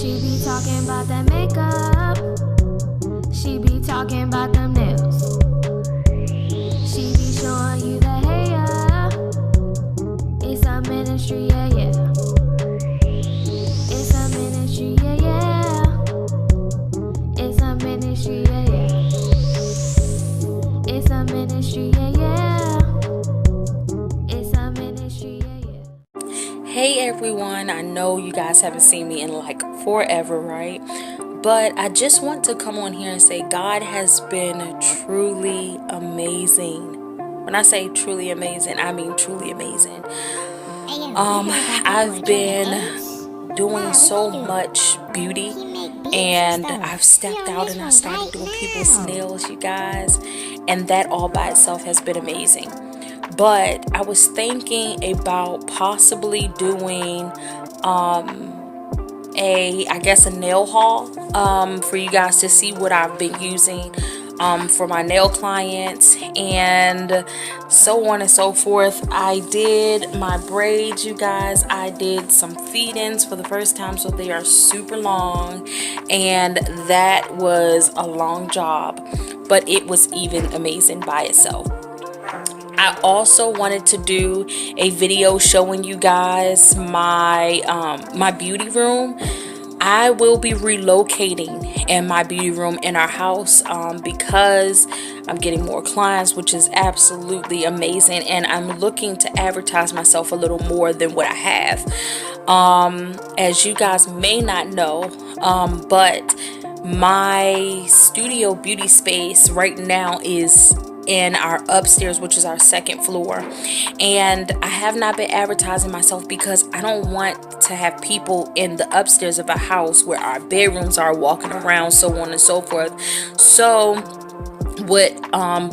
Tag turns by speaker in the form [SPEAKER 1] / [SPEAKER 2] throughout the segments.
[SPEAKER 1] She be talking about that makeup. She be talking about them nails. She be showing you the hair. It's a ministry, yeah, yeah. It's a ministry, yeah, yeah. It's a ministry, yeah, yeah. It's a ministry, yeah, yeah. It's a ministry, yeah, yeah.
[SPEAKER 2] Hey everyone, I know you guys haven't seen me in like forever, right? But I just want to come on here and say God has been truly amazing. When I say truly amazing, I mean truly amazing. I've been doing so much beauty, and I've stepped out and I started doing people's nails, you guys, and that all by itself has been amazing. But I was thinking about possibly doing a nail haul for you guys to see what I've been using for my nail clients and so on and so forth. I did my braids, you guys. I did some feed-ins for the first time, so they are super long, and that was a long job, but it was even amazing by itself. I also wanted to do a video showing you guys my my beauty room. I will be relocating in my beauty room in our house because I'm getting more clients, which is absolutely amazing, and I'm looking to advertise myself a little more than what I have. As you guys may not know, but my studio beauty space right now is in our upstairs, which is our second floor, and I have not been advertising myself because I don't want to have people in the upstairs of a house where our bedrooms are walking around, so on and so forth. So what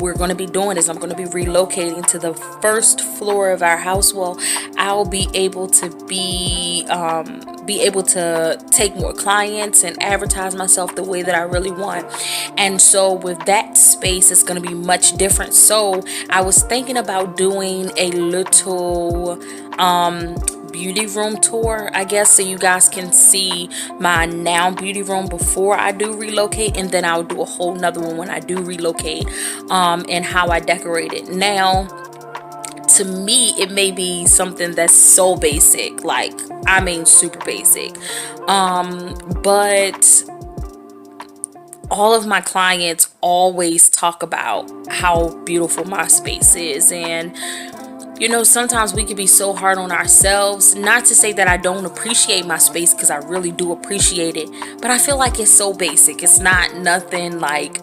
[SPEAKER 2] we're going to be doing is I'm going to be relocating to the first floor of our house. Well, I'll be able to be able to take more clients and advertise myself the way that I really want. And so with that space, it's going to be much different. So I was thinking about doing a little beauty room tour, I guess, so you guys can see my now beauty room before I do relocate, and then I'll do a whole nother one when I do relocate, and how I decorate it. Now, to me, it may be something that's so basic, like, I mean super basic, but all of my clients always talk about how beautiful my space is. And you know, sometimes we can be so hard on ourselves. Not to say that I don't appreciate my space, because I really do appreciate it, but I feel like it's so basic. It's not nothing like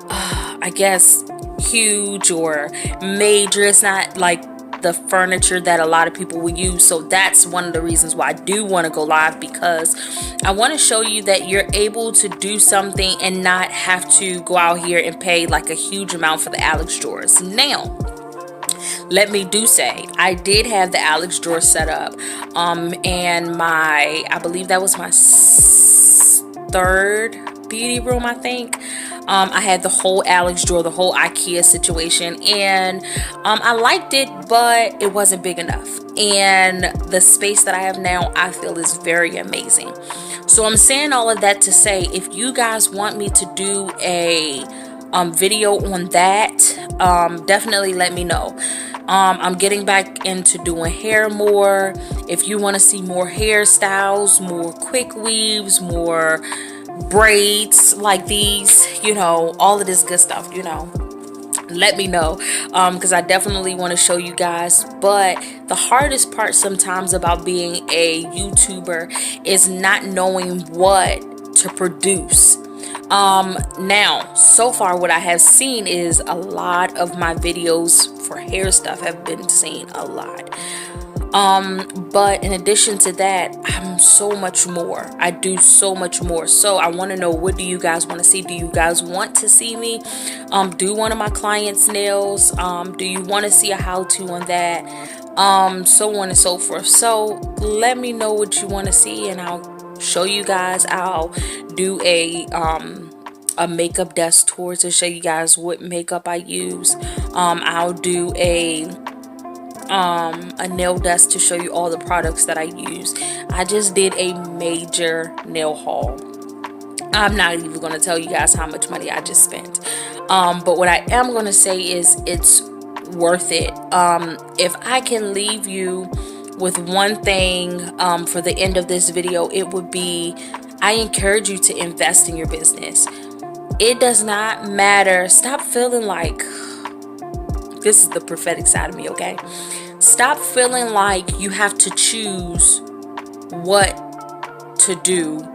[SPEAKER 2] I guess huge or major. It's not like the furniture that a lot of people will use. So that's one of the reasons why I do want to go live, because I want to show you that you're able to do something and not have to go out here and pay like a huge amount for the Alex drawers. Now, let me do say, I did have the Alex drawer set up, and I believe that was my third beauty room, I think. I had the whole Alex drawer, the whole IKEA situation, and I liked it, but it wasn't big enough. And the space that I have now, I feel is very amazing. So I'm saying all of that to say, if you guys want me to do a video on that, definitely let me know. I'm getting back into doing hair more. If you want to see more hairstyles, more quick weaves, more braids like these, you know, all of this good stuff, you know, let me know, because I definitely want to show you guys. But the hardest part sometimes about being a YouTuber is not knowing what to produce. Now, so far what I have seen is a lot of my videos for hair stuff have been seen a lot. But in addition to that, I'm so much more. I do so much more. So I want to know, what do you guys want to see? Do you guys want to see me do one of my clients' nails? Do you want to see a how-to on that? So on and so forth. So let me know what you want to see, and I'll show you guys. I'll do a makeup desk tour to show you guys what makeup I use. I'll do a a nail desk to show you all the products that I use. I just did a major nail haul. I'm not even going to tell you guys how much money I just spent. But what I am going to say is it's worth it. If I can leave you with one thing for the end of this video, it would be, I encourage you to invest in your business. It does not matter. Stop feeling like, this is the prophetic side of me, okay? Stop feeling like you have to choose what to do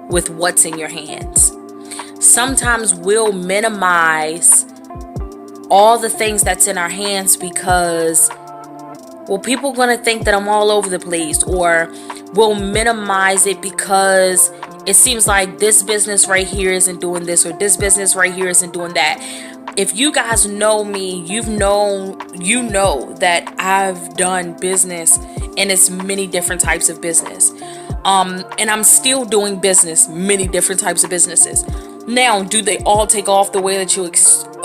[SPEAKER 2] with what's in your hands. Sometimes we'll minimize all the things that's in our hands because, well, people are going to think that I'm all over the place, or we'll minimize it because it seems like this business right here isn't doing this, or this business right here isn't doing that. If you guys know me, you know that I've done business, and it's many different types of business. And I'm still doing business, many different types of businesses. Now, do they all take off the way that you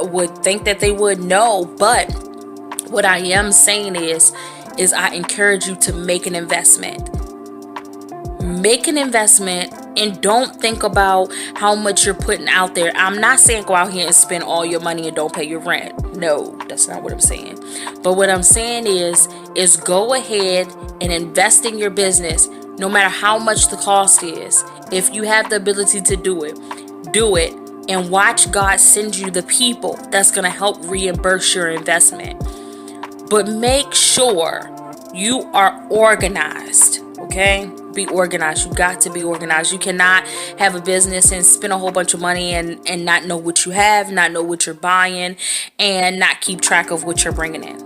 [SPEAKER 2] would think that they would? No, but what I am saying is I encourage you to make an investment. Make an investment, and don't think about how much you're putting out there. I'm not saying go out here and spend all your money and don't pay your rent. No, that's not what I'm saying. But what I'm saying is go ahead and invest in your business, no matter how much the cost is. If you have the ability to do it, and watch God send you the people that's going to help reimburse your investment. But make sure you are organized, okay? Be organized. You got to be organized. You cannot have a business and spend a whole bunch of money and not know what you have, not know what you're buying, and not keep track of what you're bringing in.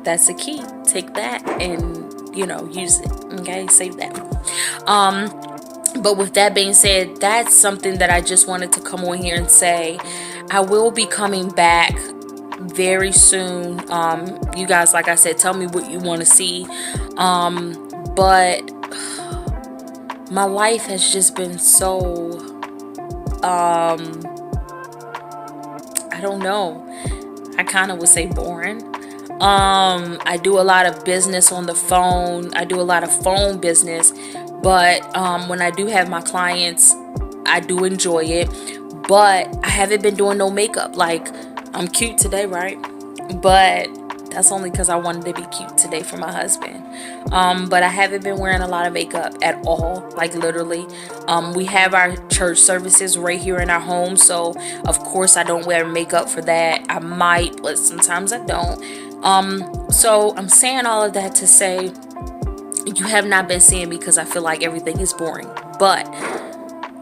[SPEAKER 2] That's the key. Take that and, use it, okay? Save that. But with that being said, that's something that I just wanted to come on here and say. I will be coming back very soon. You guys, like I said, tell me what you want to see. But my life has just been so, I don't know. I kind of would say boring. I do a lot of business on the phone. I do a lot of phone business. But when I do have my clients, I do enjoy it. But I haven't been doing no makeup. Like, I'm cute today, right? But that's only because I wanted to be cute today for my husband. But I haven't been wearing a lot of makeup at all. Like, literally. We have our church services right here in our home. So, of course, I don't wear makeup for that. I might, but sometimes I don't. So, I'm saying all of that to say, you have not been seeing me because I feel like everything is boring. But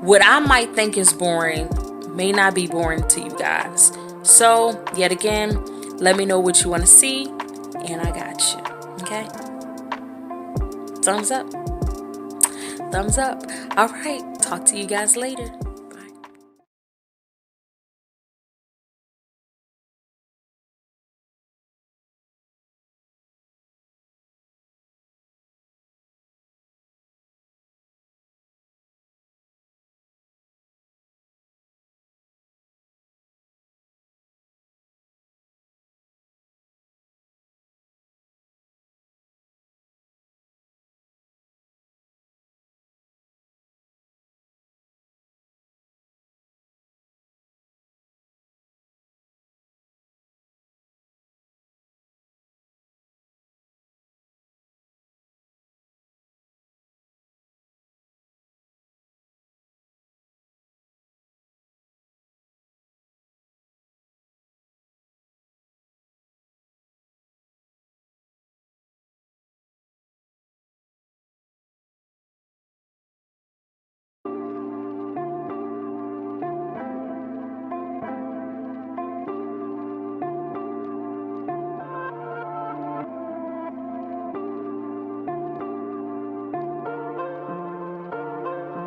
[SPEAKER 2] what I might think is boring may not be boring to you guys. So, yet again, let me know what you want to see, and I got you. Okay? Thumbs up. Thumbs up. All right. Talk to you guys later.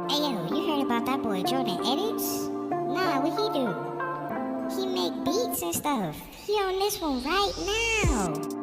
[SPEAKER 3] Hey yo, you heard about that boy Jordan Edits? Nah, what he do? He make beats and stuff. He on this one right now.